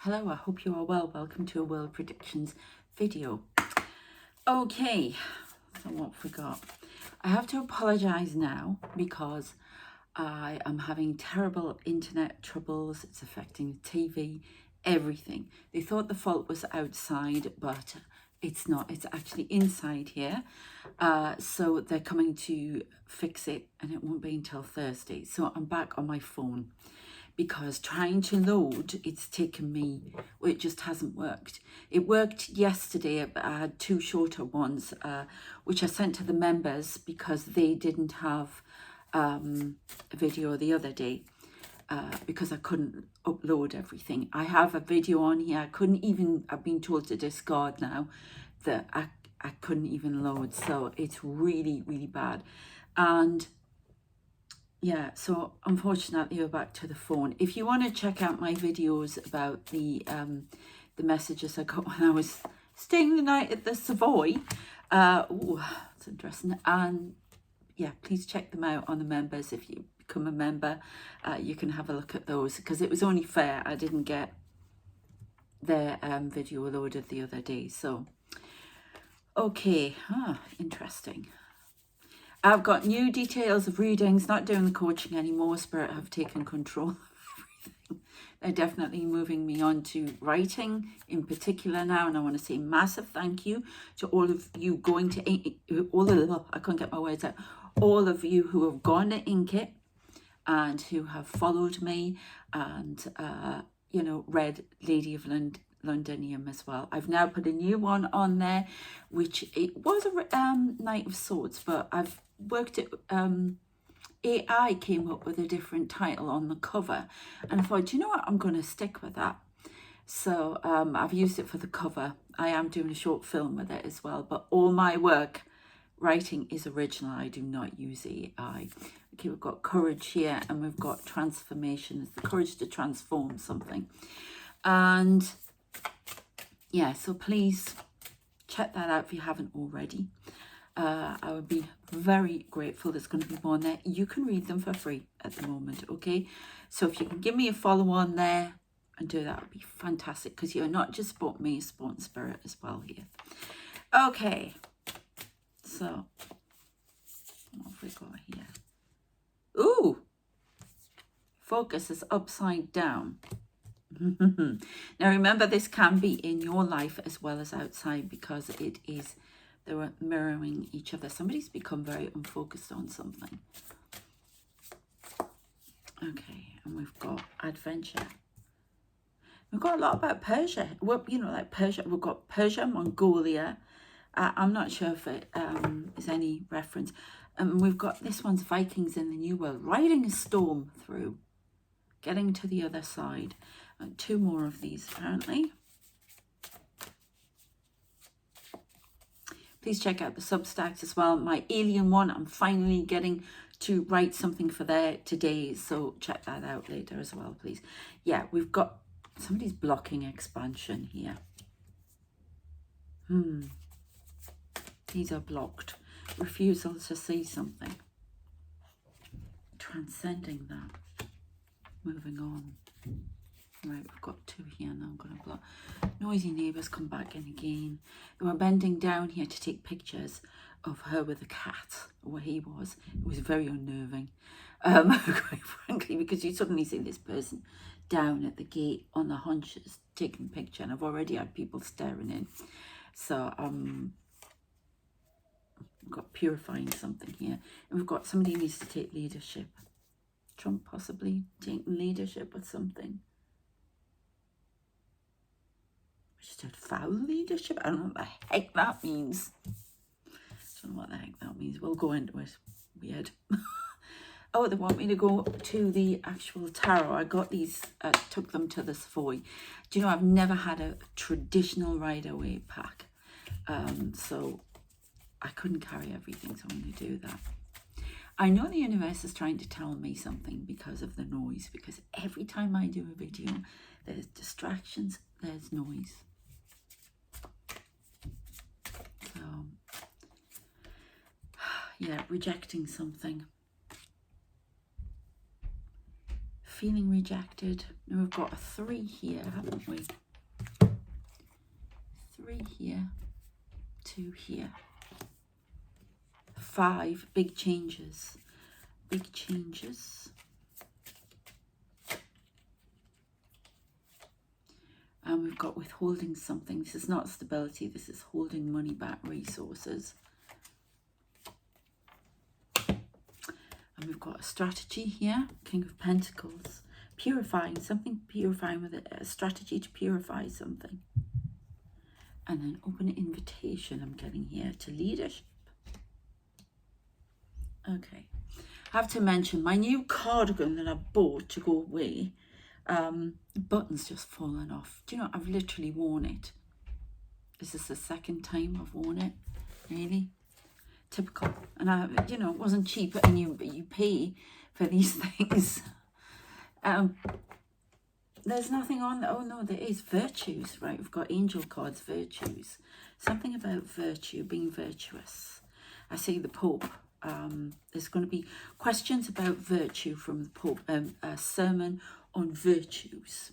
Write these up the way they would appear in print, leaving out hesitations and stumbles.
Hello, I hope you are well. Welcome to a World Predictions video. Okay, so what have we got? I have to apologize now because I am having terrible internet troubles. It's affecting the TV, everything. They thought the fault was outside, but it's not. It's actually inside here. So they're coming to fix it and it won't be until Thursday. So I'm back on my phone, because trying to load, it's taken me, well, it just hasn't worked. It worked yesterday, but I had two shorter ones, which I sent to the members because they didn't have a video the other day, because I couldn't upload everything. I have a video on here. I couldn't even, I've been told to discard now, that I couldn't even load. So it's really, really bad. And yeah, so unfortunately we're back to the phone. If you want to check out my videos about the messages I got when I was staying the night at the Savoy, oh, that's interesting. And yeah, please check them out on the members. If you become a member, you can have a look at those, because it was only fair I didn't get their video loaded the other day. So okay, interesting. I've got new details of readings, not doing the coaching anymore. Spirit have taken control of everything. They're definitely moving me on to writing in particular now. And I want to say massive thank you to all of you going to, I couldn't get my words out, all of you who have gone to Inkit and who have followed me and, you know, read Lady of Londinium as well. I've now put a new one on there, which it was a Knight of Swords, but I've worked it. AI came up with a different title on the cover, and I thought, you know what, I'm going to stick with that. So I've used it for the cover. I am doing a short film with it as well, but all my work writing is original. I do not use AI. Okay, we've got courage here, and we've got transformation. It's the courage to transform something. And yeah, so please check that out if you haven't already. I would be very grateful. There's going to be more on there. You can read them for free at the moment, okay? So if you can give me a follow on there and do that, would be fantastic, because you're not just supporting me, you're supporting Spirit as well here. Okay, so what have we got here? Ooh, focus is upside down. Now remember, this can be in your life as well as outside, because it is, they're mirroring each other. Somebody's become very unfocused on something. Okay, and we've got adventure. We've got a lot about Persia. Well, you know, like Persia. We've got Persia, Mongolia. I'm not sure if it is any reference. We've got this one's Vikings in the New World, riding a storm through, getting to the other side. And two more of these apparently. Please check out the Substacks as well. My alien one, I'm finally getting to write something for there today, so check that out later as well, please. Yeah, we've got, somebody's blocking expansion here. These are blocked. Refusal to see something. Transcending that. Moving on. Right, we've got two here now. I'm going to block. Noisy neighbours come back in again. They were bending down here to take pictures of her with a cat, where he was. It was very unnerving, quite frankly, because you suddenly see this person down at the gate on the haunches taking a picture, and I've already had people staring in. So we've got purifying something here, and we've got somebody who needs to take leadership. Trump possibly taking leadership or something. Just had foul leadership. I don't know what the heck that means. I don't know what the heck that means. We'll go into it. Weird. Oh, they want me to go to the actual tarot. I got these, took them to the Savoy. Do you know, I've never had a traditional Rider-Waite pack. So I couldn't carry everything, so I'm going to do that. I know the universe is trying to tell me something because of the noise, because every time I do a video, there's distractions, there's noise. So, yeah, rejecting something. feeling rejected. Now we've got a 3 here, haven't we? 3 here, 2 here. 5, big changes. Big changes. And we've got withholding something. This is not stability. This is holding money back, resources. And we've got a strategy here. King of Pentacles. Purifying. Something purifying with a strategy to purify something. And then open invitation I'm getting here to leadership. Okay. I have to mention my new cardigan that I bought to go away. The button's just fallen off. Do you know, I've literally worn it. Is this the 2nd time I've worn it? Really? Typical. And I, you know, it wasn't cheap, and you pay for these things. There's nothing on. Oh no, there is virtues, right? We've got angel cards, virtues. Something about virtue, being virtuous. I see the Pope. There's going to be questions about virtue from the Pope. A sermon on virtues.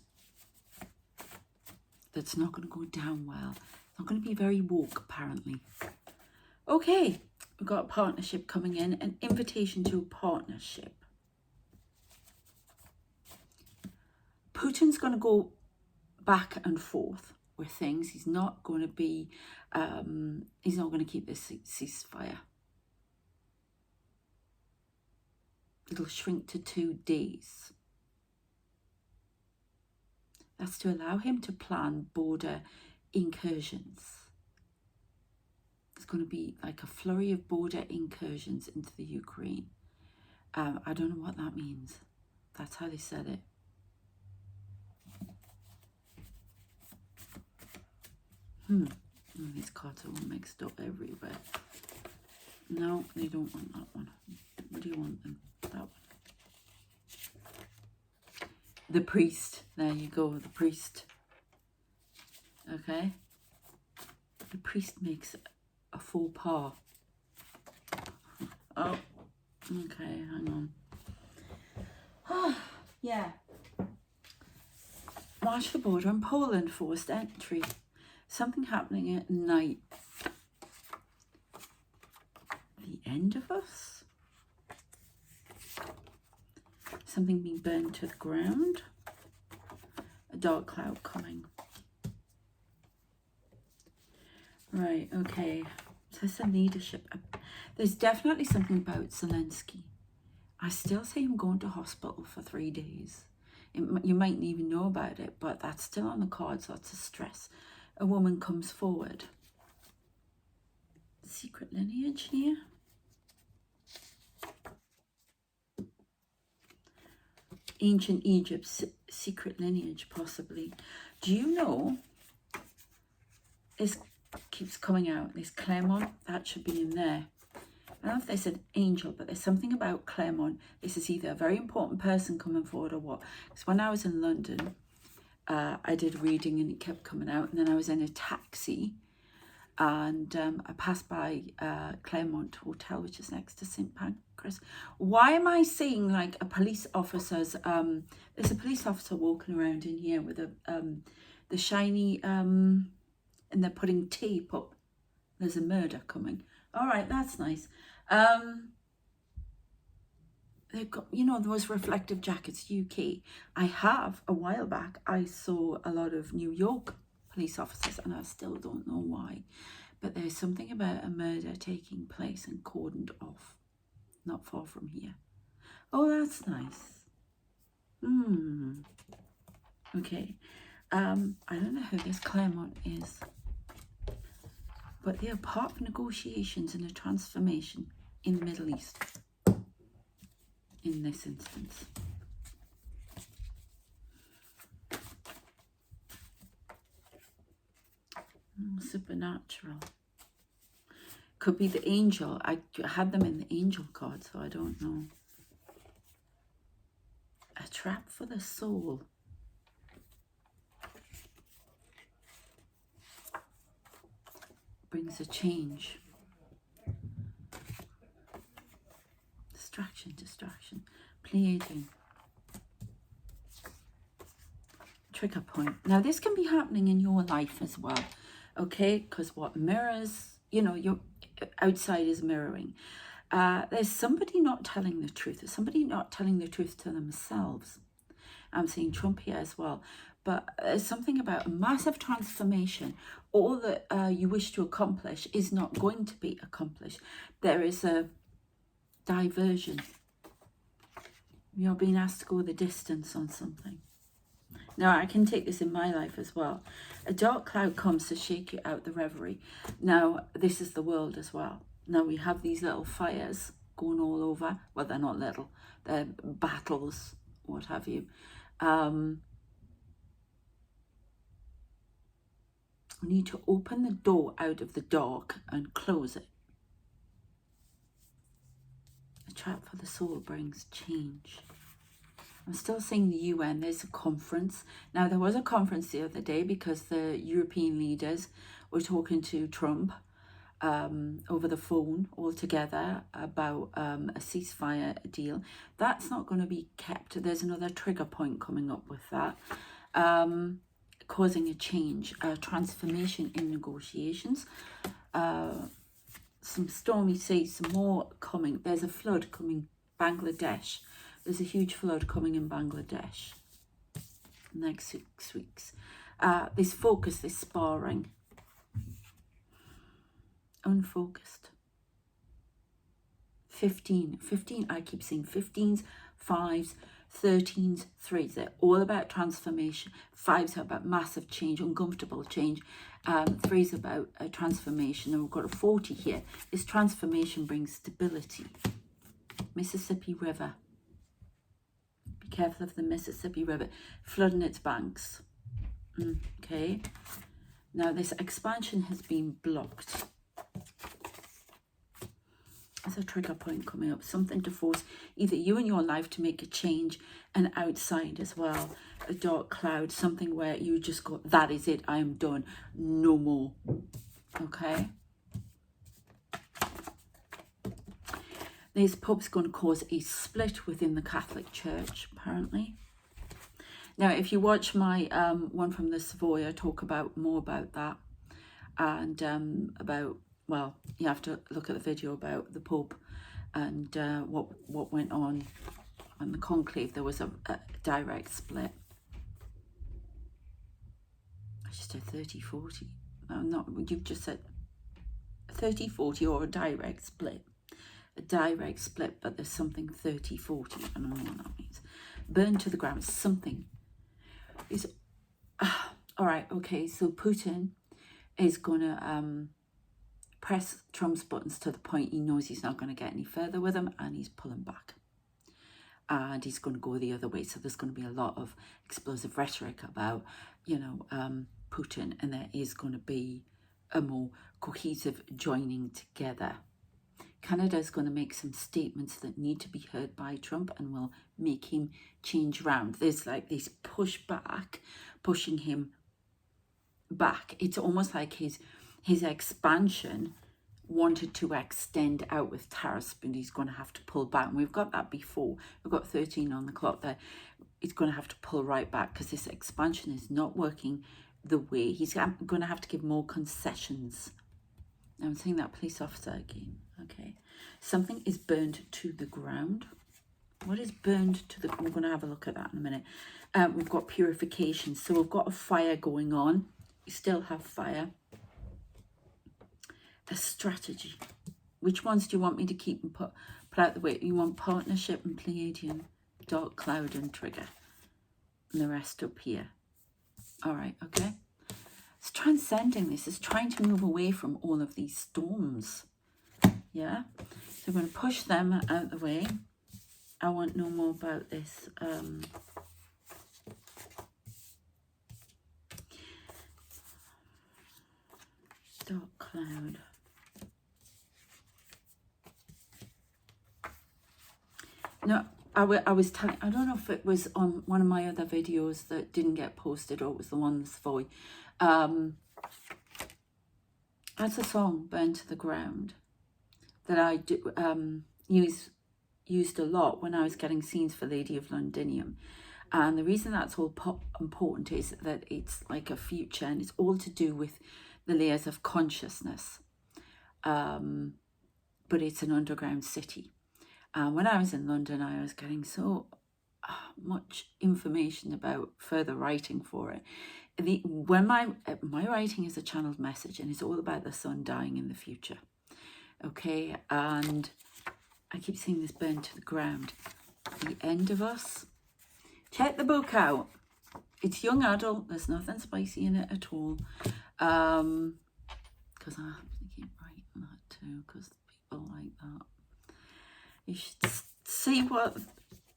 That's not going to go down well. Not going to be very woke, apparently. Okay, we've got a partnership coming in, an invitation to a partnership. Putin's going to go back and forth with things. He's not going to be, he's not going to keep this ceasefire. It'll shrink to 2 days. That's to allow him to plan border incursions. It's going to be like a flurry of border incursions into the Ukraine. I don't know what that means. That's how they said it. Oh, these cards are all mixed up everywhere. No, they don't want that one. What do you want then? That one. The priest. There you go, the priest. Okay. The priest makes a faux pas. Oh, okay, hang on. Oh, yeah. March the border in Poland, forced entry. Something happening at night. The end of us? Something being burned to the ground. A dark cloud coming. Right, okay. So it's a leadership. There's definitely something about Zelensky. I still see him going to hospital for 3 days. You mightn't even know about it, but that's still on the cards. Lots of stress. A woman comes forward. Secret lineage here. Ancient Egypt's secret lineage, possibly. Do you know, this keeps coming out, this Claremont, that should be in there. I don't know if they said angel, but there's something about Claremont. This is either a very important person coming forward or what. Because when I was in London, I did reading and it kept coming out. And then I was in a taxi and I passed by Claremont Hotel, which is next to St. Pancras. Why am I seeing like a police officer's, there's a police officer walking around in here with a, the shiny, and they're putting tape up. There's a murder coming. All right, that's nice. They've got, you know, those reflective jackets, UK. I have, a while back, I saw a lot of New York police officers and I still don't know why. But there's something about a murder taking place and cordoned off. Not far from here. Oh, that's nice. Okay. I don't know who this Claremont is. But they are part of negotiations and a transformation in the Middle East. In this instance. Supernatural. Could be the angel. I had them in the angel card, so I don't know. A trap for the soul. Brings a change. Distraction. Pleading. trigger point. Now, this can be happening in your life as well, okay? Because what mirrors, you know, your outside is mirroring. There's somebody not telling the truth. There's somebody not telling the truth to themselves. I'm seeing Trump here as well. But there's something about a massive transformation. All that you wish to accomplish is not going to be accomplished. There is a diversion. You're being asked to go the distance on something. Now, I can take this in my life as well. A dark cloud comes to shake you out the reverie. Now, this is the world as well. Now, we have these little fires going all over. Well, they're not little. They're battles, what have you. We need to open the door out of the dark and close it. A trap for the soul brings change. I'm still seeing the UN. There's a conference. Now, there was a conference the other day because the European leaders were talking to Trump over the phone all together about a ceasefire deal. That's not going to be kept. There's another trigger point coming up with that, causing a change, a transformation in negotiations. Some stormy seas, some more coming. There's a flood coming, Bangladesh. There's a huge flood coming in Bangladesh next 6 weeks. This focus, this sparring. Unfocused. 15, I keep seeing 15s, 5s, 13s, 3s. They're all about transformation. 5s are about massive change, uncomfortable change. 3s about a transformation. And we've got a 40 here. This transformation brings stability. Mississippi River. Be careful of the Mississippi River flooding its banks. Okay. Now this expansion has been blocked. There's a trigger point coming up. Something to force either you in your life to make a change, and outside as well. A dark cloud. Something where you just go, that is it. I am done. No more. Okay. This Pope's going to cause a split within the Catholic Church, apparently. Now, if you watch my one from the Savoy, I talk about more about that. And about, well, you have to look at the video about the Pope and what went on the conclave. There was a direct split. I just said 30-40. No, not, you've just said 30-40 or a direct split. A direct split, but there's something 30-40. I don't know what that means. Burn to the ground. Something is... all right, okay, so Putin is going to press Trump's buttons to the point he knows he's not going to get any further with him, and he's pulling back. And he's going to go the other way. So there's going to be a lot of explosive rhetoric about, you know, Putin, and there is going to be a more cohesive joining together. Canada is going to make some statements that need to be heard by Trump and will make him change round. There's like this push back, pushing him back. It's almost like his expansion wanted to extend out with tariffs, but he's going to have to pull back. And we've got that before. We've got 13 on the clock there. He's going to have to pull right back because this expansion is not working the way. He's going to have to give more concessions. I'm seeing that police officer again. Okay. Something is burned to the ground. What is burned to the... We're going to have a look at that in a minute. We've got purification. So we've got a fire going on. We still have fire. A strategy. Which ones do you want me to keep and put out the way? You want partnership and Pleiadian, dark cloud and trigger. And the rest up here. All right, okay. It's transcending this. It's trying to move away from all of these storms. Yeah. So we're going to push them out the way. I want to know more about this. Dark cloud. No, I was telling, I don't know if it was on one of my other videos that didn't get posted or it was the one that's Savoy. That's a song, Burn to the Ground, that I used a lot when I was getting scenes for Lady of Londinium. And the reason that's all important is that it's like a future, and it's all to do with the layers of consciousness. But it's an underground city. When I was in London, I was getting so much information about further writing for it. When my writing is a channeled message, and it's all about the sun dying in the future. Okay, and I keep seeing this burn to the ground. The End of Us. Check the book out. It's young adult. There's nothing spicy in it at all. Because I have to keep writing that too, because people like that. You should see what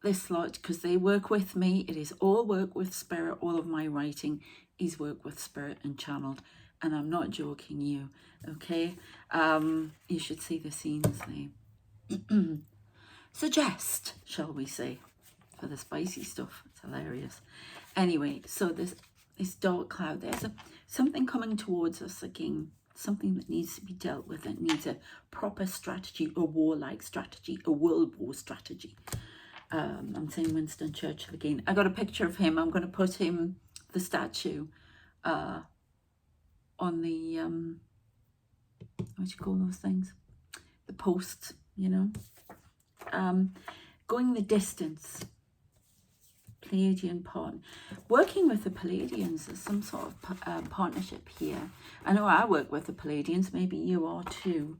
this lot, because they work with me. It is all work with spirit. All of my writing is work with spirit and channeled, and I'm not joking you. Okay, you should see the scenes they suggest, shall we say, for the spicy stuff. It's hilarious. Anyway, so this dark cloud, there's something coming towards us again, something that needs to be dealt with. It needs a proper strategy, a warlike strategy, a world war strategy. I'm saying Winston Churchill again. I got a picture of him. I'm going to put him, the statue, on the, what do you call those things? The posts, you know. Going the distance. Pleiadian partner. Working with the Pleiadians, there's some sort of partnership here. I know I work with the Pleiadians. Maybe you are too.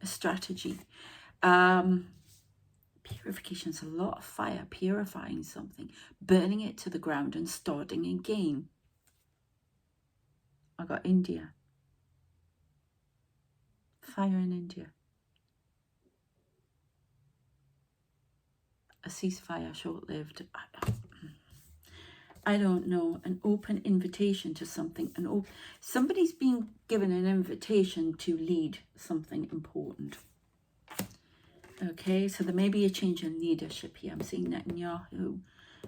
A strategy. Purification is a lot of fire, purifying something, burning it to the ground and starting again. I got India. Fire in India. A ceasefire, short-lived. I don't know. An open invitation to something. Somebody's being given an invitation to lead something important. Okay, so there may be a change in leadership here. I'm seeing Netanyahu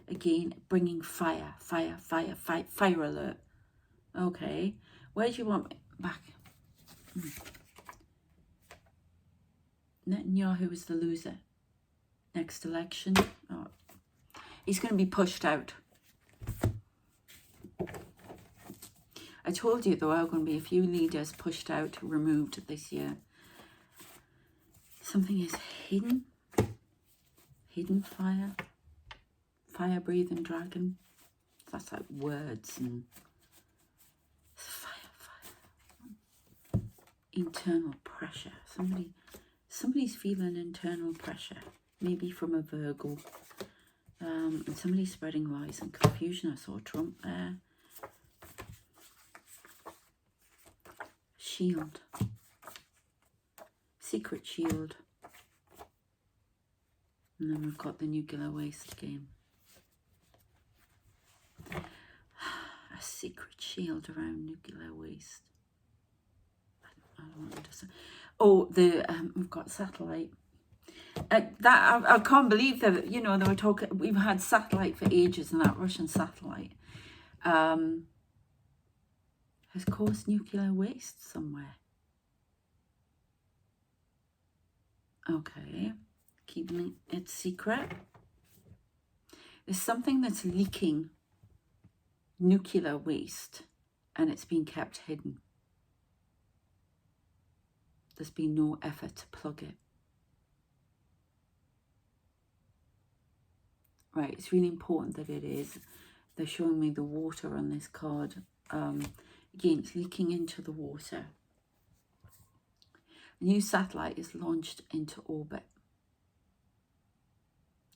again, bringing fire alert. Okay, where do you want me? Back. Netanyahu is the loser. Next election, oh, he's going to be pushed out. I told you there are going to be a few leaders pushed out, removed this year. Something is hidden. Hidden fire. Fire-breathing dragon. That's like words and fire. Internal pressure. Somebody's feeling internal pressure. Maybe from a Virgo. And somebody's spreading lies and confusion. I saw Trump there. Shield. Secret shield. And then we've got the nuclear waste game. A secret shield around nuclear waste. I don't understand. Oh, we've got satellite. I can't believe that, you know, they were talking, we've had satellite for ages, and that Russian satellite has caused nuclear waste somewhere. Okay, keeping it secret. There's something that's leaking nuclear waste, and it's been kept hidden. There's been no effort to plug it. Right, it's really important that it is. They're showing me the water on this card. Again, it's leaking into the water. A new satellite is launched into orbit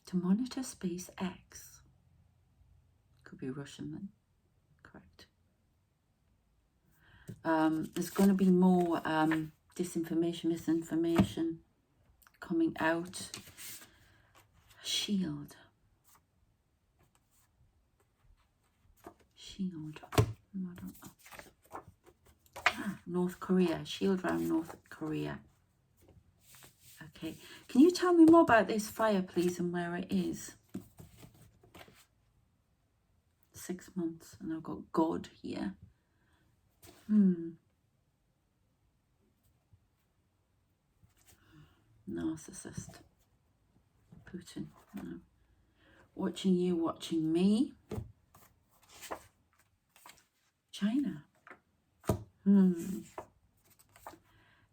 to monitor SpaceX. Could be Russian then. Correct. There's going to be more disinformation, misinformation coming out. Shield. North Korea. Shield around North Korea. Okay. Can you tell me more about this fire, please, and where it is? 6 months. And I've got God here. Narcissist. Putin. No. Watching you, watching me. China.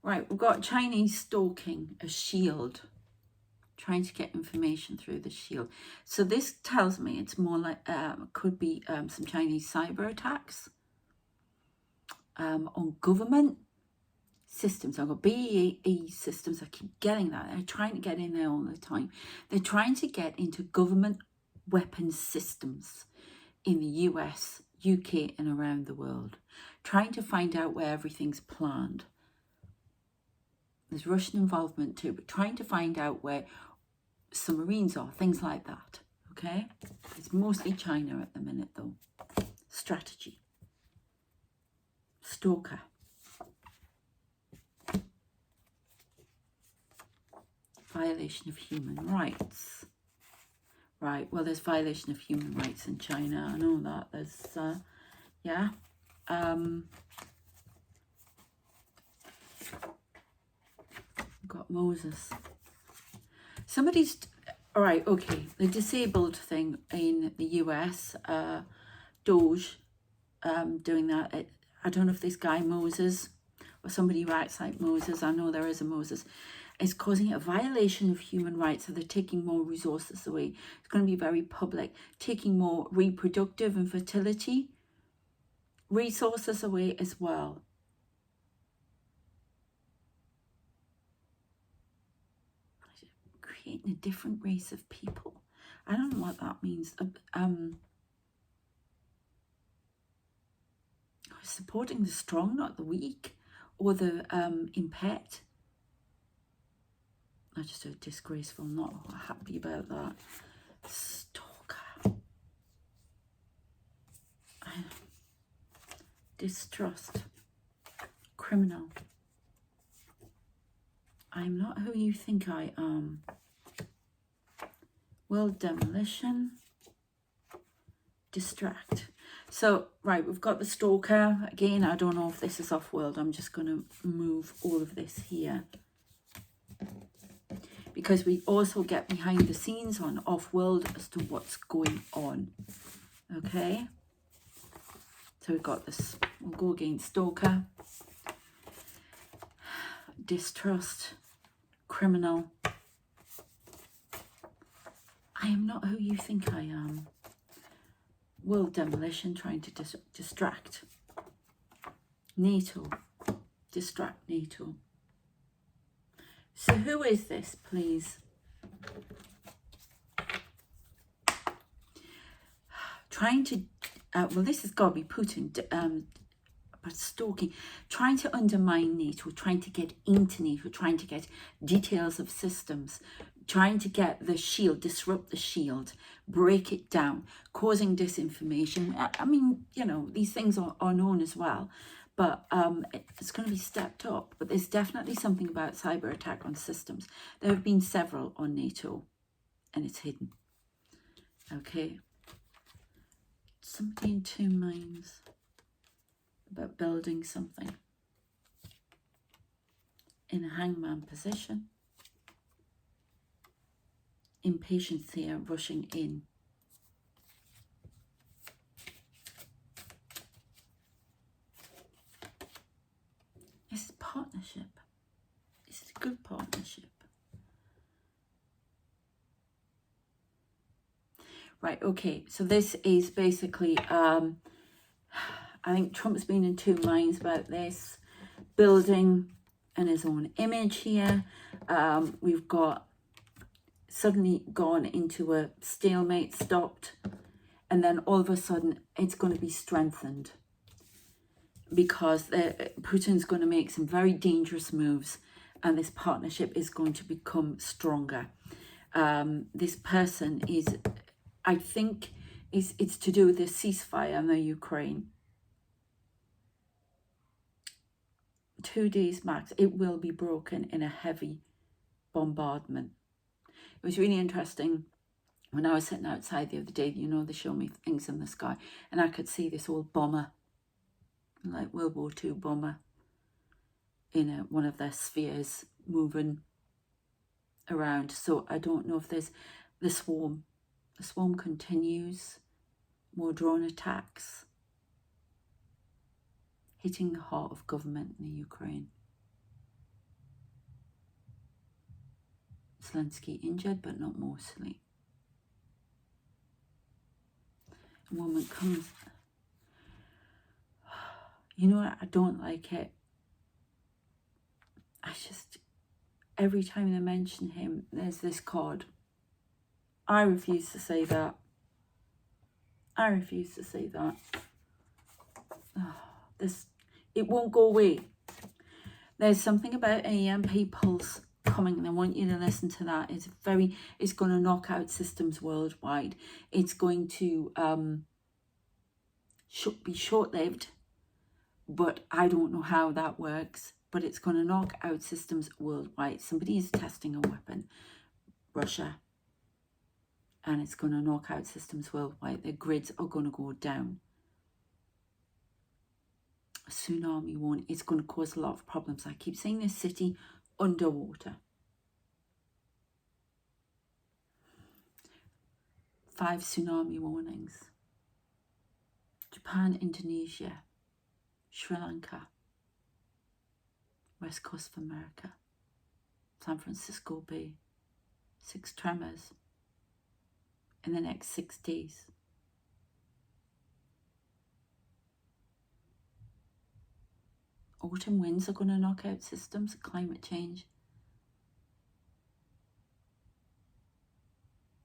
Right, we've got Chinese stalking, a shield, trying to get information through the shield. So this tells me it's more like, could be some Chinese cyber attacks on government systems. I've got BAE systems. I keep getting that. They're trying to get in there all the time. They're trying to get into government weapons systems in the US, UK, and around the world. Trying to find out where everything's planned. There's Russian involvement too, but trying to find out where submarines are, things like that. Okay? It's mostly China at the minute though. Strategy. Stalker. Violation of human rights. Right, well, there's violation of human rights in China. I know that. There's, yeah. Got Moses. Somebody's, all right, okay. The disabled thing in the US, Doge, doing that. I don't know if this guy Moses or somebody who acts like Moses, I know there is a Moses, is causing a violation of human rights. So they're taking more resources away. It's going to be very public, taking more reproductive and fertility resources away as well. Creating a different race of people. I don't know what that means. Supporting the strong, not the weak, or the impaired. I just feel disgraceful, not happy about that. Stalker. Distrust. Criminal. I'm not who you think I am. World demolition. Distract. So, right, we've got the stalker. Again, I don't know if this is off-world. I'm just going to move all of this here. Because we also get behind the scenes on off-world as to what's going on. Okay? So we've got this. We'll go against stalker. Distrust. Criminal. I am not who you think I am. World demolition, trying to distract. NATO. Distract NATO. So who is this, please? Trying to, well, this has got to be Putin, but stalking, trying to undermine NATO, trying to get into NATO, trying to get details of systems, trying to get the shield, disrupt the shield, break it down, causing disinformation. I mean, you know, these things are known as well, but it's going to be stepped up. But there's definitely something about cyber attack on systems. There have been several on NATO, and it's hidden. Okay. Somebody in 2 minds about building something. In a hangman position. Impatience here, rushing in. This is partnership. This is a good partnership. Right, okay, so this is basically, I think Trump's been in 2 minds about this. Building and his own image here. We've got suddenly gone into a stalemate, stopped, and then all of a sudden it's going to be strengthened because Putin's going to make some very dangerous moves and this partnership is going to become stronger. This person is, I think, it's to do with the ceasefire in the Ukraine. 2 days max, it will be broken in a heavy bombardment. It was really interesting when I was sitting outside the other day, you know, they show me things in the sky, and I could see this old bomber, like World War II bomber, in one of their spheres moving around. So I don't know if there's the swarm The swarm continues. More drone attacks. Hitting the heart of government in the Ukraine. Zelensky injured, but not mortally. A woman comes. You know what? I don't like it. I just, every time they mention him, there's this card. I refuse to say that. I refuse to say that. Oh, it won't go away. There's something about EMP pulse coming, and I want you to listen to that. It's going to knock out systems worldwide. It's going to be short-lived, but I don't know how that works. But it's going to knock out systems worldwide. Somebody is testing a weapon, Russia, and it's going to knock out systems worldwide. The grids are going to go down. A tsunami warning. It's going to cause a lot of problems. I keep saying this city underwater. 5 tsunami warnings. Japan, Indonesia, Sri Lanka, West Coast of America, San Francisco Bay. 6 tremors in the next 6 days. Autumn winds are going to knock out systems, climate change.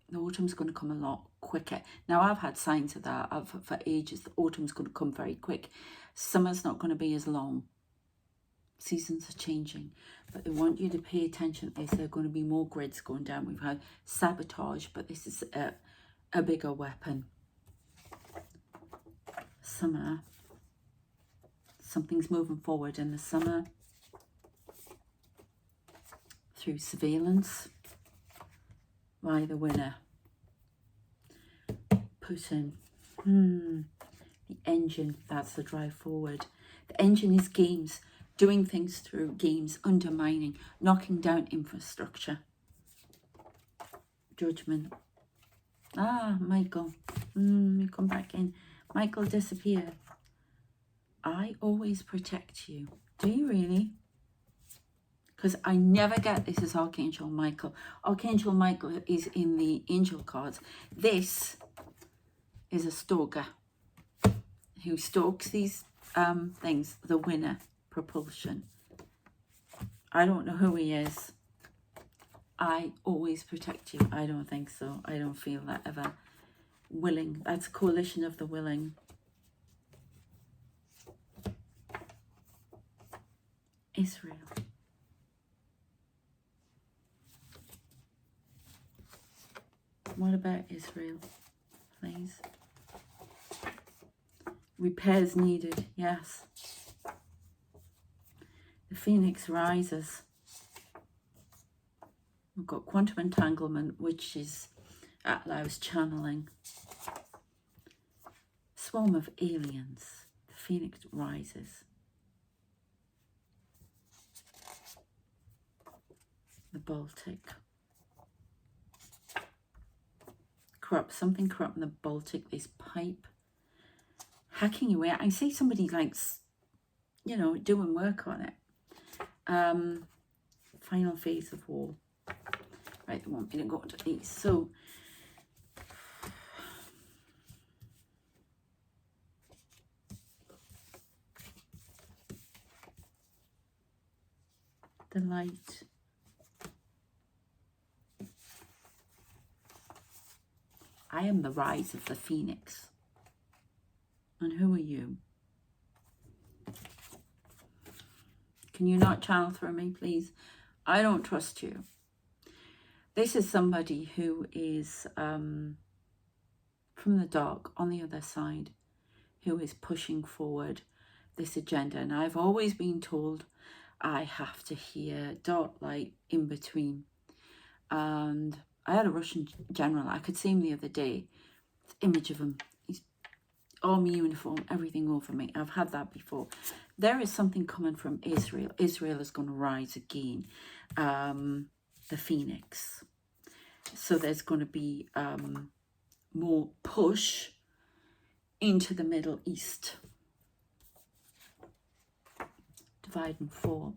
The autumn's going to come a lot quicker. Now, I've had signs of that for ages. The autumn's going to come very quick. Summer's not going to be as long. Seasons are changing. But they want you to pay attention. Is there going to be more grids going down? We've had sabotage, but this is a bigger weapon. Summer. Something's moving forward in the summer. Through surveillance. By the winner. Putin. The engine, that's the drive forward. The engine is games. Doing things through games. Undermining. Knocking down infrastructure. Judgement. Ah, Michael. You come back in. Michael disappeared. I always protect you. Do you really? Because I never get this as Archangel Michael. Archangel Michael is in the angel cards. This is a stalker who stalks these things. The winner, propulsion. I don't know who he is. I always protect you. I don't think so. I don't feel that ever. Willing. That's a coalition of the willing. Israel. What about Israel, please? Repairs needed, yes. The phoenix rises. We've got quantum entanglement, which allows channeling. Swarm of aliens. The phoenix rises. The Baltic. Corrupt, something corrupt in the Baltic. This pipe hacking away. I see somebody likes, doing work on it. Final phase of war. Right, they want me to go to these. So the light. I am the rise of the phoenix. And who are you? Can you not channel through me, please? I don't trust you. This is somebody who is from the dark, on the other side, who is pushing forward this agenda. And I've always been told I have to hear dark light in between. And I had a Russian general. I could see him the other day. Image of him. He's army uniform, everything over me. I've had that before. There is something coming from Israel. Israel is going to rise again. The phoenix. So there's going to be more push into the Middle East. Divide and fall.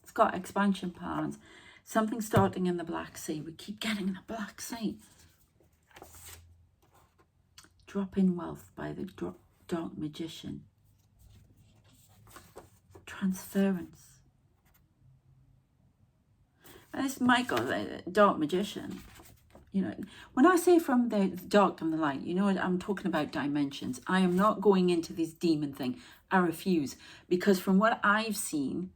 It's got expansion plans. Something starting in the Black Sea. We keep getting the Black Sea. Drop in wealth by the dark magician. Transference. And this Michael, the dark magician, you know, when I say from the dark and the light, you know, I'm talking about dimensions. I am not going into this demon thing. I refuse. Because from what I've seen,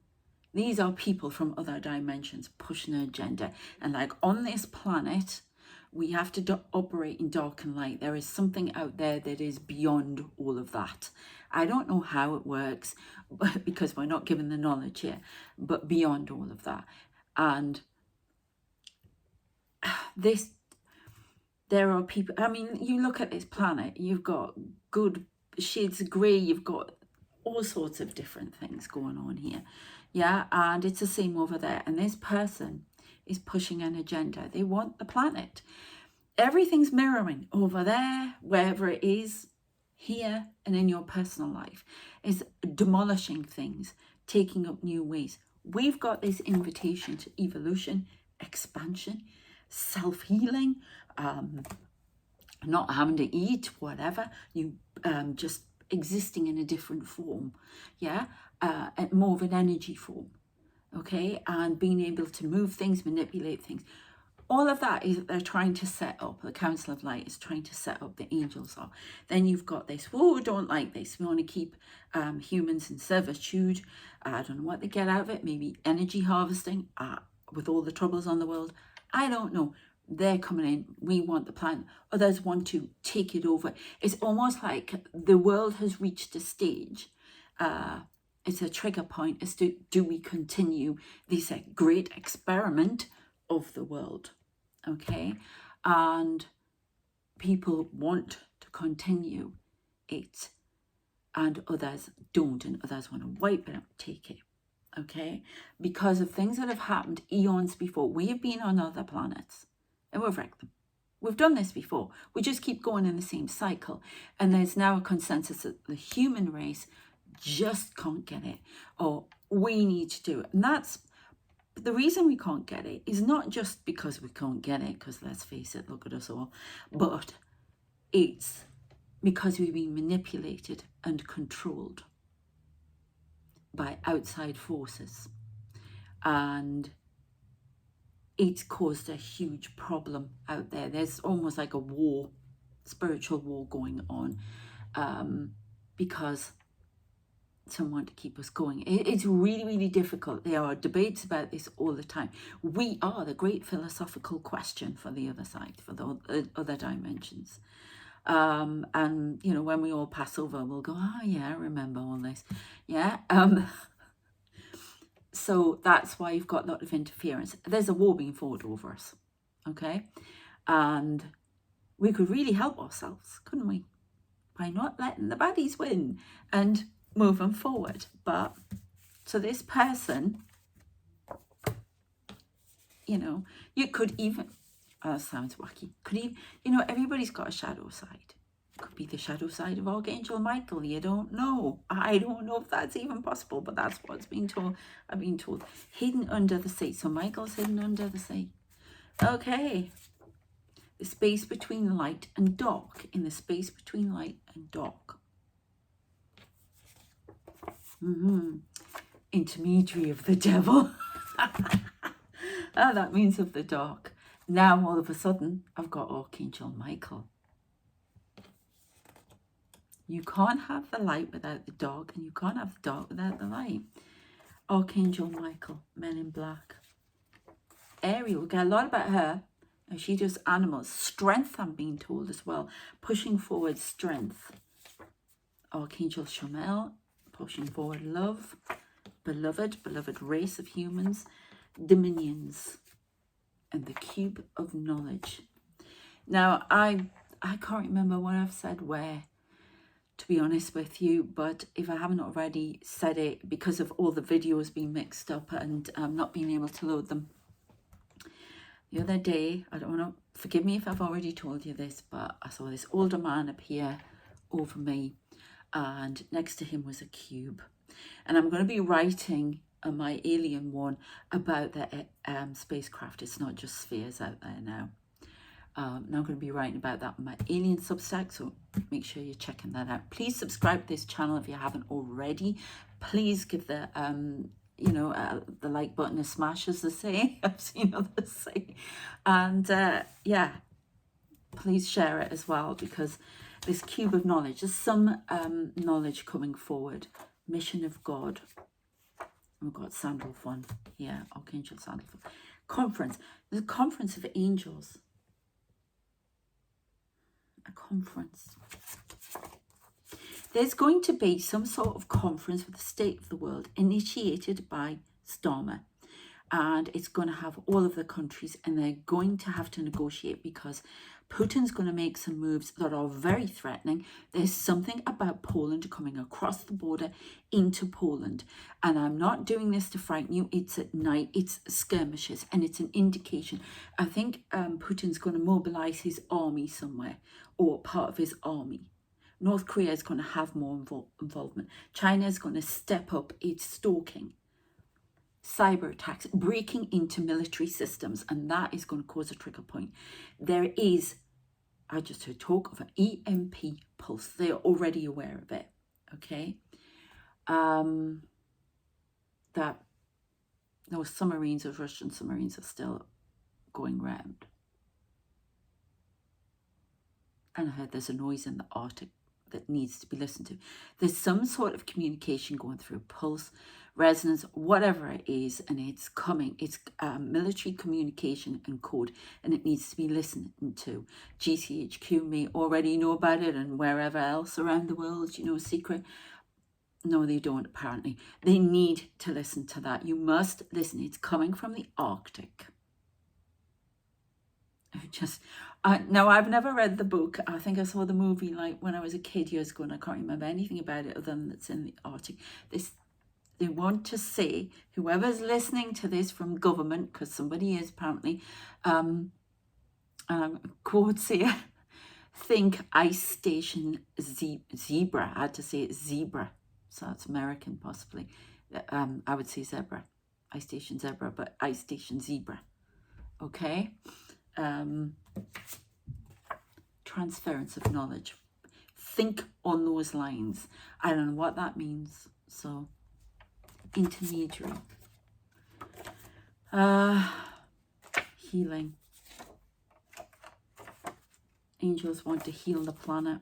these are people from other dimensions pushing an agenda. And like on this planet, we have to operate in dark and light. There is something out there that is beyond all of that. I don't know how it works, because we're not given the knowledge here, but beyond all of that. And there are people, I mean, you look at this planet, you've got good shades of grey, you've got all sorts of different things going on here. Yeah, and it's the same over there. And this person is pushing an agenda. They want the planet. Everything's mirroring over there, wherever it is, here and in your personal life, is demolishing things, taking up new ways. We've got this invitation to evolution, expansion, self-healing, not having to eat, whatever, you just existing in a different form, yeah, more of an energy form, okay, and being able to move things, manipulate things. All of that is they're trying to set up. The Council of Light is trying to set up, the angels are. Then you've got this, oh, we don't like this. We want to keep humans in servitude. I don't know what they get out of it. Maybe energy harvesting with all the troubles on the world. I don't know. They're coming in. We want the planet. Others want to take it over. It's almost like the world has reached a stage. It's a trigger point as to, do we continue this great experiment of the world? Okay, and people want to continue it, and others don't, and others want to wipe it up, take it, okay, because of things that have happened eons before. We have been on other planets and we've wrecked them. We've done this before. We just keep going in the same cycle, and there's now a consensus that the human race just can't get it, or we need to do it. And that's the reason we can't get it is not just because we can't get it, because let's face it, look at us all, but it's because we've been manipulated and controlled by outside forces, and it's caused a huge problem out there. There's almost like a war, spiritual war going on, because some want to keep us going. It's really, really difficult. There are debates about this all the time. We are the great philosophical question for the other side, for the other dimensions. And, you know, when we all pass over, we'll go, oh, yeah, I remember all this. Yeah. So that's why you've got a lot of interference. There's a war being fought over us. Okay. And we could really help ourselves, couldn't we? By not letting the baddies win and moving forward. But so this person, you know, you could even, oh, that sounds wacky, could even, you know, everybody's got a shadow side. Could be the shadow side of Archangel Michael. You don't know. I don't know if that's even possible, but that's what's being told. I've been told. Hidden under the sea. So Michael's hidden under the sea. Okay. The space between light and dark. In the space between light and dark. Intermediary of the devil. That means of the dark. Now all of a sudden I've got Archangel Michael. You can't have the light without the dark, and you can't have the dark without the light. Archangel Michael, Men in Black. Ariel, we get a lot about her. She does animals. Strength, I'm being told as well. Pushing forward strength. Archangel Shamel, pushing forward love. Beloved race of humans. Dominions. And the cube of knowledge. Now, I can't remember what I've said where, to be honest with you, but if I haven't already said it, because of all the videos being mixed up and not being able to load them. The other day, I don't want to forgive me if I've already told you this, but I saw this older man appear over me, and next to him was a cube. And I'm going to be writing my alien one about the spacecraft. It's not just spheres out there now. Now I'm going to be writing about that on my alien Substack, so make sure you're checking that out. Please subscribe to this channel if you haven't already. Please give the the like button a smash, as they say. I've seen others say. And yeah, please share it as well, because this cube of knowledge, there's some knowledge coming forward. Mission of God. We've got Sandalphon one here, Archangel Sandalphon. Conference. There's a conference of angels. A conference. There's going to be some sort of conference for the state of the world initiated by Starmer, and it's going to have all of the countries, and they're going to have to negotiate because Putin's going to make some moves that are very threatening. There's something about Poland coming across the border into Poland, and I'm not doing this to frighten you. It's at night, it's skirmishes, and it's an indication. I think Putin's going to mobilize his army somewhere, or part of his army. North Korea is going to have more involvement. China is going to step up its stalking, cyber attacks, breaking into military systems, and that is going to cause a trigger point. There is, I just heard talk of an EMP pulse. They are already aware of it, okay? That those submarines, those Russian submarines, are still going round. And I heard there's a noise in the Arctic that needs to be listened to. There's some sort of communication going through, pulse, resonance, whatever it is, and it's coming. It's military communication and code, and it needs to be listened to. GCHQ may already know about it, and wherever else around the world, you know, secret. No, they don't, apparently. They need to listen to that. You must listen. It's coming from the Arctic. No, I've never read the book. I think I saw the movie like when I was a kid years ago, and I can't remember anything about it other than it's in the Arctic. They want to say, whoever's listening to this from government, because somebody is apparently, quotes here, think ice station zebra. I had to say it zebra, so that's American possibly. I would say zebra, ice station zebra, but ice station zebra. Okay. Transference of knowledge. Think on those lines. I don't know what that means. So, intermediary. Healing. Angels want to heal the planet.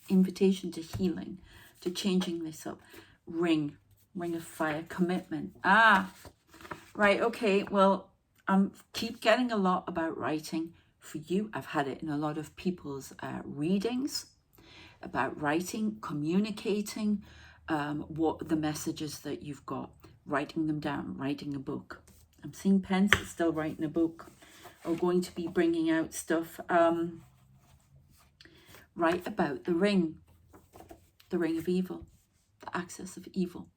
Invitation to healing, to changing this up. Ring of fire, commitment. Right, okay, well, keep getting a lot about writing for you. I've had it in a lot of people's readings about writing, communicating, what the messages that you've got, writing them down, writing a book. I'm seeing Pence is still writing a book, or going to be bringing out stuff. Write about the ring of evil, the axis of evil.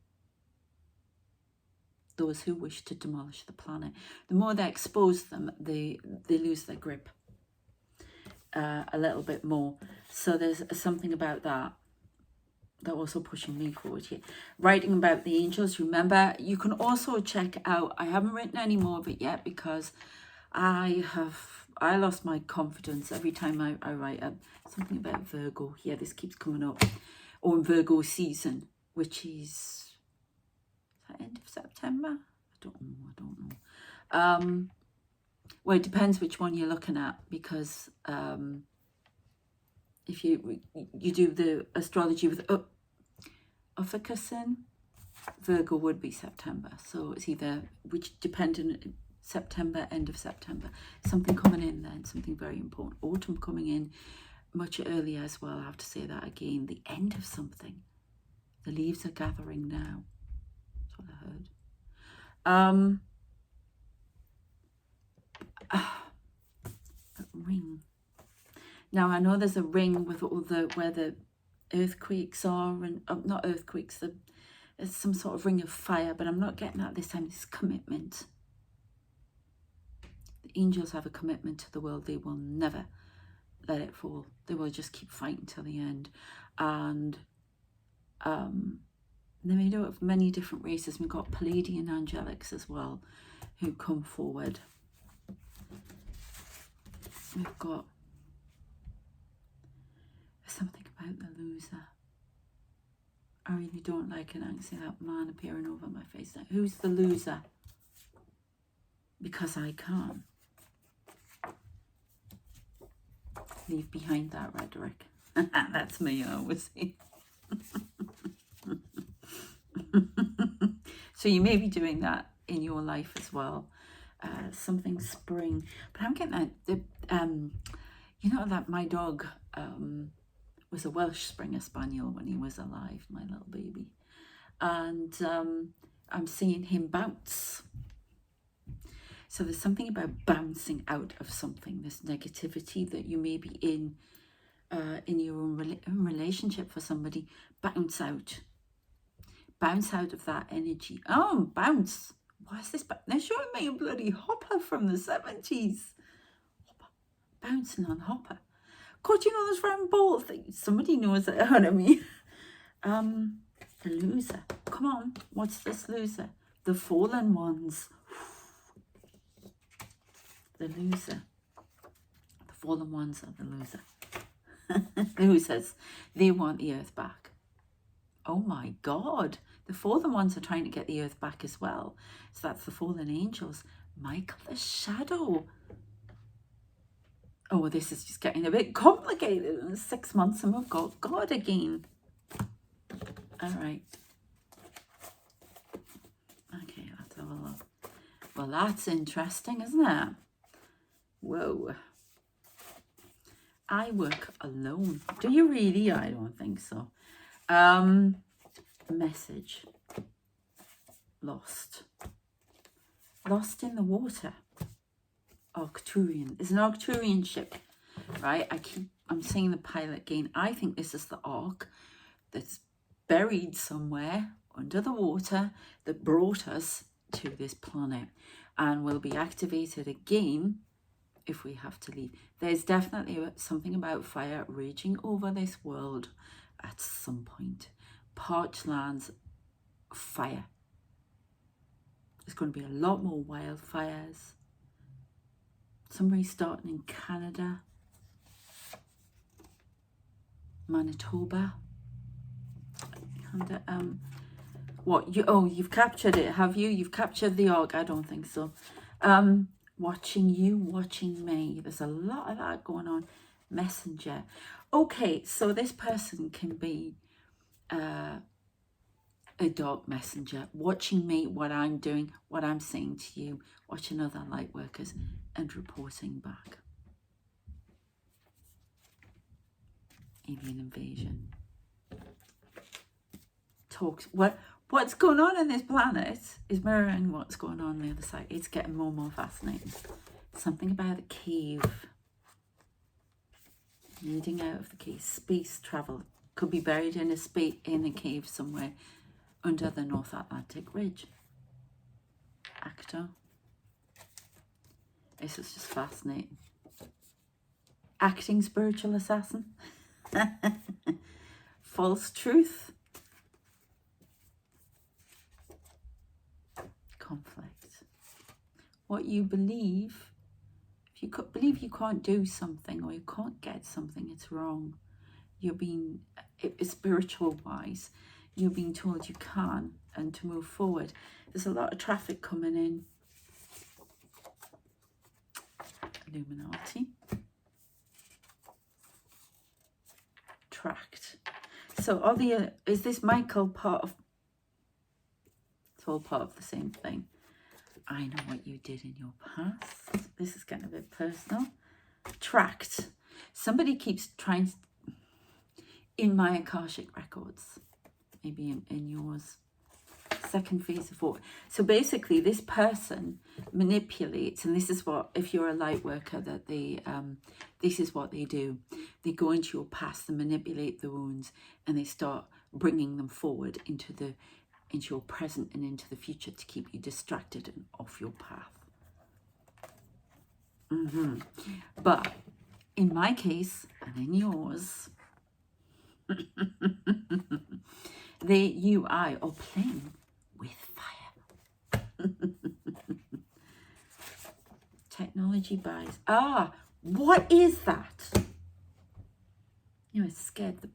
Those who wish to demolish the planet. The more they expose them, they lose their grip a little bit more. So there's something about that also pushing me forward here. Writing about the angels. Remember, you can also check out, I haven't written any more of it yet because I lost my confidence every time I write something about Virgo. Yeah, this keeps coming up. Or in Virgo season, which is end of September? I don't know. Well, it depends which one you're looking at, because if you do the astrology with Ophiuchus, Virgo would be September. So it's either, which depending, September, end of September. Something coming in then, something very important. Autumn coming in much earlier as well. I have to say that again. The end of something. The leaves are gathering now. What I heard. Ring. Now I know there's a ring with all the where the earthquakes are, and not earthquakes. There's some sort of ring of fire, but I'm not getting that this time. This commitment. The angels have a commitment to the world. They will never let it fall. They will just keep fighting till the end. And they're made up of many different races. We've got Palladian angelics as well who come forward. We've got something about the loser. I really don't like it. I can see that man appearing over my face now. Who's the loser? Because I can't. Leave behind that rhetoric. That's me, I always say. So you may be doing that in your life as well. Something spring. But I'm getting that, you know, that my dog was a Welsh Springer Spaniel when he was alive, my little baby. And I'm seeing him bounce. So there's something about bouncing out of something, this negativity that you may be in your own relationship for somebody. Bounce out. Bounce out of that energy. Oh, bounce. Why is this? They're showing me a bloody Hopper from the 70s. Hopper. Bouncing on Hopper. God, you know those round ball things? Somebody knows that, what I mean. The loser. Come on. What's this loser? The fallen ones. The loser. The fallen ones are the loser. Losers. They want the earth back. Oh my God. The fallen ones are trying to get the earth back as well. So that's the fallen angels. Michael the Shadow. Oh, this is just getting a bit complicated. In 6 months and we've got God again. All right. Okay, let's have a look. Well, that's interesting, isn't it? Whoa. I work alone. Do you really? I don't think so. Message. Lost. Lost in the water. Arcturian. There's an Arcturian ship, right? I'm seeing the pilot again. I think this is the Ark that's buried somewhere under the water that brought us to this planet and will be activated again if we have to leave. There's definitely something about fire raging over this world at some point. Parched lands, fire. There's going to be a lot more wildfires. Somebody starting in Canada, Manitoba. And, what? You've captured it, have you? You've captured the Ark? I don't think so. Watching you, watching me. There's a lot of that going on. Messenger. Okay, so this person can be a dark messenger, watching me, what I'm doing, what I'm saying to you, watching other light workers and reporting back. Alien invasion. Talks. What's going on in this planet is mirroring what's going on the other side. It's getting more and more fascinating. Something about a cave. Leading out of the cave. Space travel. Could be buried in a cave somewhere under the North Atlantic Ridge. Actor. This is just fascinating. Acting spiritual assassin. False truth. Conflict. What you believe. If you believe you can't do something or you can't get something, it's wrong. You're being, spiritual wise, you're being told you can and to move forward. There's a lot of traffic coming in. Illuminati. Tracked. So is this Michael part of, it's all part of the same thing. I know what you did in your past. This is getting a bit personal. Tracked. Somebody keeps trying, in my Akashic records, maybe in yours, second phase of what. So basically this person manipulates, and this is what, if you're a light worker, that they, this is what they do. They go into your past, they manipulate the wounds, and they start bringing them forward into your present and into the future to keep you distracted and off your path. But in my case, and in yours, you are playing with fire. Technology buys. Ah, what is that? You know, it scared the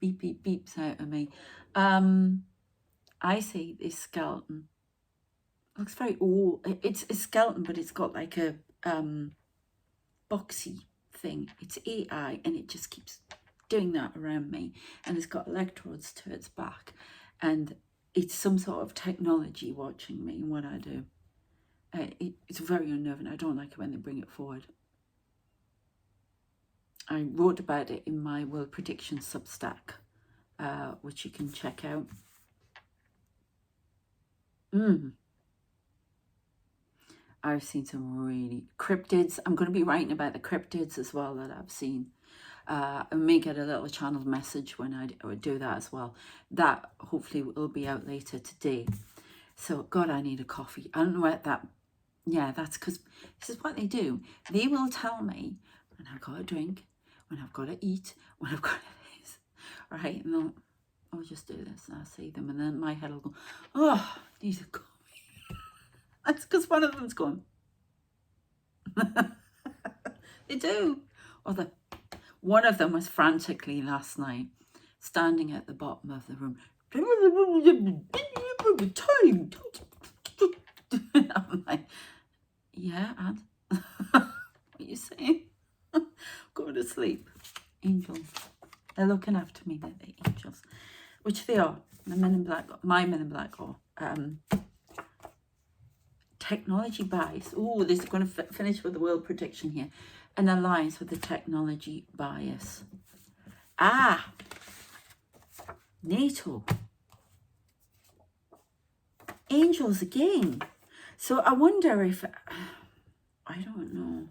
beep beep beeps out of me. I see this skeleton. Looks very old. It's a skeleton, but it's got like a boxy thing. It's AI, and it just keeps doing that around me, and it's got electrodes to its back, and it's some sort of technology watching me and what I do. It's very unnerving. I don't like it when they bring it forward. I wrote about it in my World Prediction Substack, which you can check out. I've seen some really cryptids. I'm going to be writing about the cryptids as well that I've seen. I may get a little channel message when I would do that as well. That hopefully will be out later today. So, God, I need a coffee. I don't know what that... Yeah, that's because this is what they do. They will tell me when I've got a drink, when I've got to eat, when I've got to this, right? And I'll just do this and I'll see them. And then my head will go, oh, need a coffee. That's because one of them's gone. They do. Or one of them was frantically last night, standing at the bottom of the room. I'm like, yeah, and what are you saying? Go to sleep. Angels. They're looking after me. They're the angels. Which they are. The Men in Black, my Men in Black are. Technology bias. Oh, this is going to finish with the world prediction here. An alliance with the technology bias. Ah, NATO. Angels again. So I wonder if, I don't know,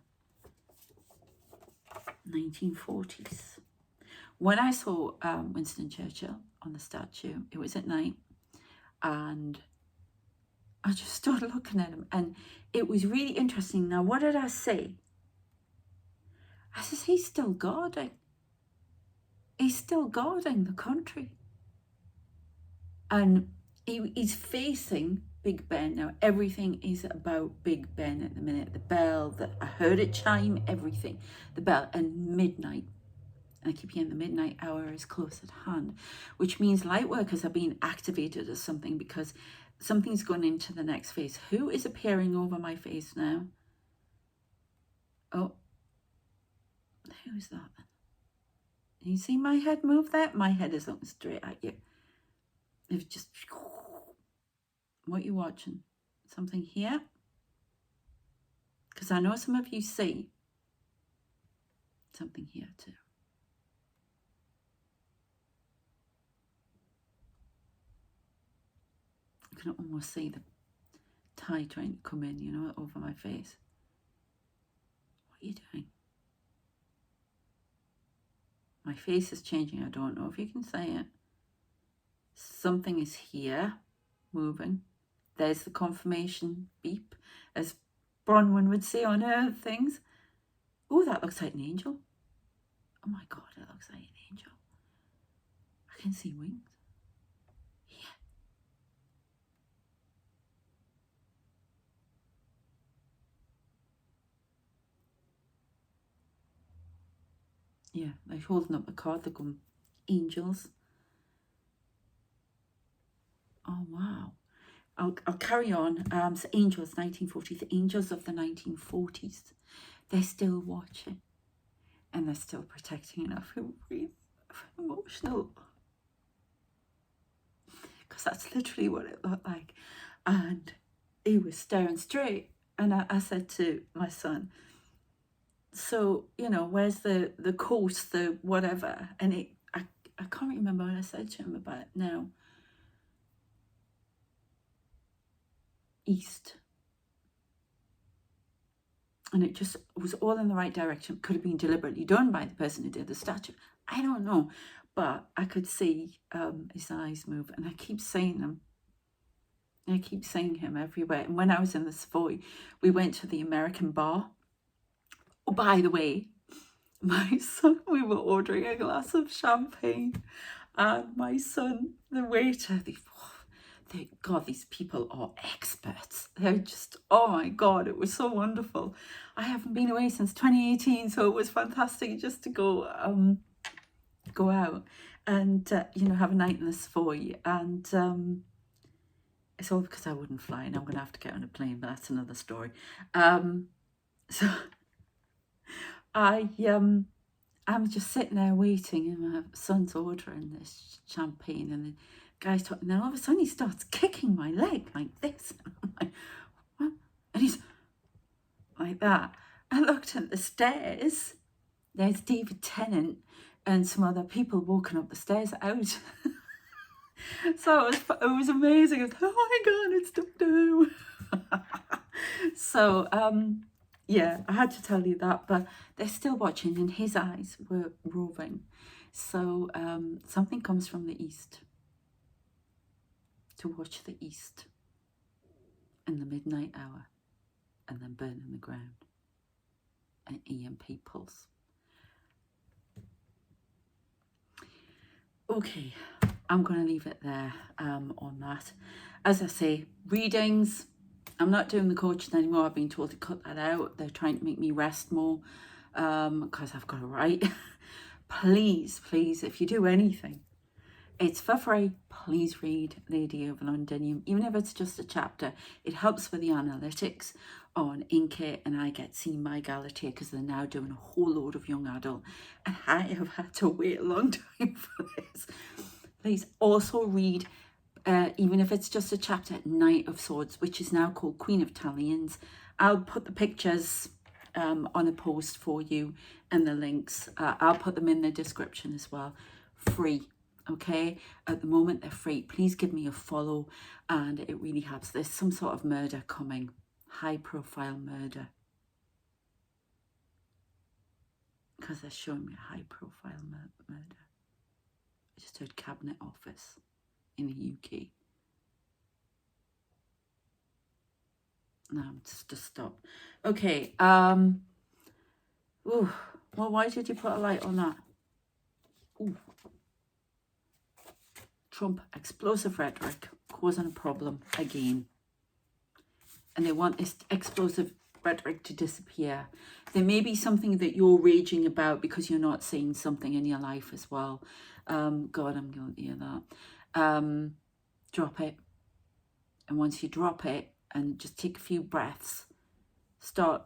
1940s. When I saw Winston Churchill on the statue, it was at night, and I just started looking at him, and it was really interesting. Now, what did I say? I says, he's still guarding. He's still guarding the country. And he's facing Big Ben. Now, everything is about Big Ben at the minute. The bell, I heard it chime, everything. The bell, and midnight. And I keep hearing the midnight hour is close at hand, which means light workers are being activated as something, because something's gone into the next phase. Who is appearing over my face now? Oh, who's that? Can you see my head move there? My head is looking straight at you. It's just, what are you watching? Something here? Because I know some of you see something here too. I can almost see the tie trying to come in, you know, over my face. What are you doing? My face is changing. I don't know if you can say it. Something is here, moving. There's the confirmation beep, as Bronwyn would say on her things. Oh, that looks like an angel. Oh my God, it looks like an angel. I can see wings. Yeah, they're holding up a card. They're going, angels. Oh, wow. I'll carry on. So angels, 1940s. The angels of the 1940s. They're still watching. And they're still protecting. And I feel really emotional. Because that's literally what it looked like. And he was staring straight. And I said to my son, so, you know, where's the coast, the whatever? And I can't remember what I said to him about it now. East. And it just was all in the right direction. Could have been deliberately done by the person who did the statue. I don't know. But I could see his eyes move. And I keep saying them. I keep seeing him everywhere. And when I was in the Savoy, we went to the American bar. Oh, by the way, my son, we were ordering a glass of champagne, and my son, the waiter, God, these people are experts. They're just, oh my God, it was so wonderful. I haven't been away since 2018, so it was fantastic just to go out and have a night in the Savoy. And it's all because I wouldn't fly, and I'm going to have to get on a plane, but that's another story. So I'm just sitting there waiting, and my son's ordering this champagne, and the guy's talking, and then all of a sudden he starts kicking my leg like this. And I'm like, what? And he's like that. I looked at the stairs. There's David Tennant and some other people walking up the stairs out. So it was amazing. I was, oh my God, it's Doctor Who. So yeah, I had to tell you that, but they're still watching, and his eyes were roving. So something comes from the east to watch the east in the midnight hour, and then burn in the ground. And EMP pulse. Okay, I'm going to leave it there on that. As I say, readings, I'm not doing the coaching anymore. I've been told to cut that out. They're trying to make me rest more because I've got to write. Please, if you do anything, it's for free. Please read Lady of Londinium, even if it's just a chapter. It helps with the analytics on Inca, and I get seen by Galatea because they're now doing a whole load of young adult, and I have had to wait a long time for this. Please also read, even if it's just a chapter, Knight of Swords, which is now called Queen of Talons. I'll put the pictures on a post for you, and the links. I'll put them in the description as well. Free. Okay, at the moment they're free. Please give me a follow, and it really helps. There's some sort of murder coming, high profile murder, because they're showing me a high profile murder. I just heard Cabinet Office in the UK. No, just stop. Okay. Ooh, well, why did you put a light on that? Ooh. Trump, explosive rhetoric, causing a problem again. And they want this explosive rhetoric to disappear. There may be something that you're raging about because you're not seeing something in your life as well. God, I'm guilty of that. Drop it. And once you drop it and just take a few breaths, start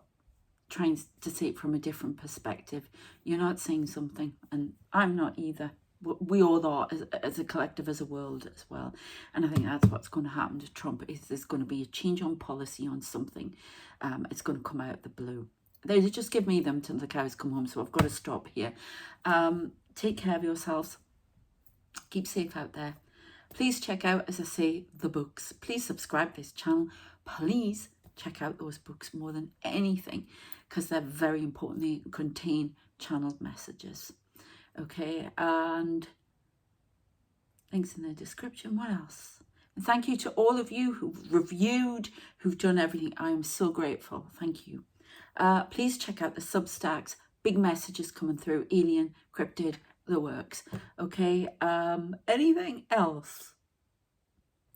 trying to see it from a different perspective. You're not seeing something, and I'm not either. We all are as a collective, as a world as well. And I think that's what's going to happen to Trump. Is there's going to be a change on policy on something. It's going to come out of the blue. They just give me them till the cows come home, so I've got to stop here. Take care of yourselves. Keep safe out there. Please check out, as I say, the books. Please subscribe to this channel. Please check out those books more than anything, because they're very important. They contain channeled messages. Okay, and links in the description. What else? And thank you to all of you who've reviewed, who've done everything. I am so grateful. Thank you. Please check out the Substacks. Big messages coming through. Alien, cryptid, the works. Okay, anything else?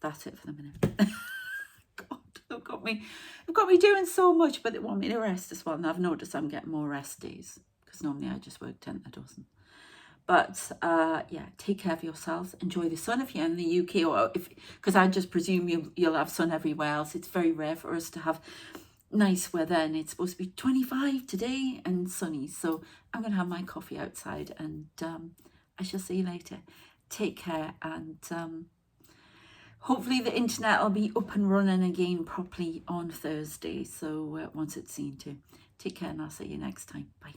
That's it for the minute. God, they've got me doing so much, but they want me to rest as well. And I've noticed I'm getting more rest days, because normally I just work 10 a dozen. But yeah, take care of yourselves. Enjoy the sun if you're in the UK, or because I just presume you'll have sun everywhere else. It's very rare for us to have nice weather, and it's supposed to be 25 today and sunny. So I'm going to have my coffee outside, and I shall see you later. Take care, and hopefully the internet will be up and running again properly on Thursday. So once it's seen to. Take care, and I'll see you next time. Bye.